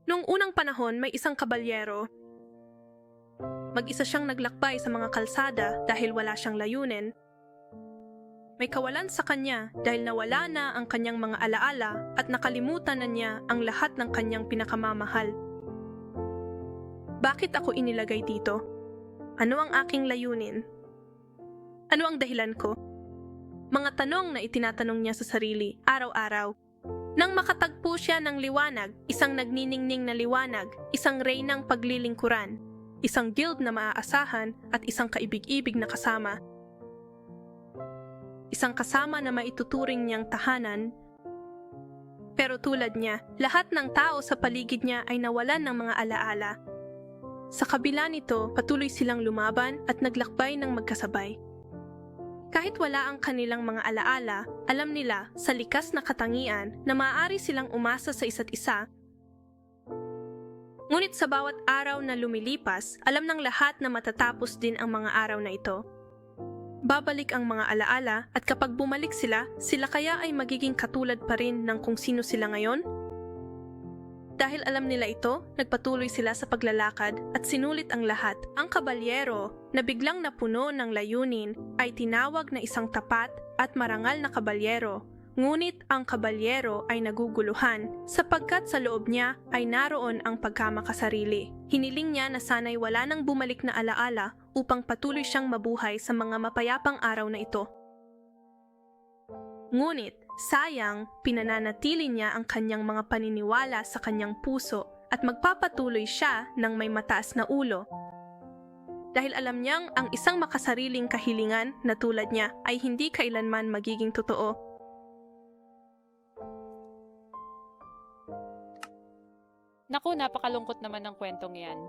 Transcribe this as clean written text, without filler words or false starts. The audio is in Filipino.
Noong unang panahon, may isang kabalyero. Mag-isa siyang naglakbay sa mga kalsada dahil wala siyang layunin. May kawalan sa kanya dahil nawala na ang kanyang mga alaala at nakalimutan na niya ang lahat ng kanyang pinakamamahal. Bakit ako inilagay dito? Ano ang aking layunin? Ano ang dahilan ko? Mga tanong na itinatanong niya sa sarili araw-araw. Nang makatagpo siya ng liwanag, isang nagniningning na liwanag, isang reynang paglilingkuran, isang guild na maaasahan at isang kaibig-ibig na kasama. Isang kasama na maituturing niyang tahanan. Pero tulad niya, lahat ng tao sa paligid niya ay nawalan ng mga alaala. Sa kabila nito, patuloy silang lumaban at naglakbay ng magkasabay. Kahit wala ang kanilang mga alaala, alam nila sa likas na katangian na maaari silang umasa sa isa't isa. Ngunit sa bawat araw na lumilipas, alam ng lahat na matatapos din ang mga araw na ito. Babalik ang mga alaala at kapag bumalik sila, sila kaya ay magiging katulad pa rin ng kung sino sila ngayon? Dahil alam nila ito, nagpatuloy sila sa paglalakad at sinulit ang lahat. Ang kabalyero na biglang napuno ng layunin ay tinawag na isang tapat at marangal na kabalyero. Ngunit ang kabalyero ay naguguluhan sapagkat sa loob niya ay naroon ang pagkamakasarili. Hiniling niya na sana'y wala nang bumalik na alaala upang patuloy siyang mabuhay sa mga mapayapang araw na ito. Ngunit, sayang, pinananatili niya ang kanyang mga paniniwala sa kanyang puso at magpapatuloy siya ng may mataas na ulo. Dahil alam niyang ang isang makasariling kahilingan na tulad niya ay hindi kailanman magiging totoo. Naku, napakalungkot naman ng kwentong yan.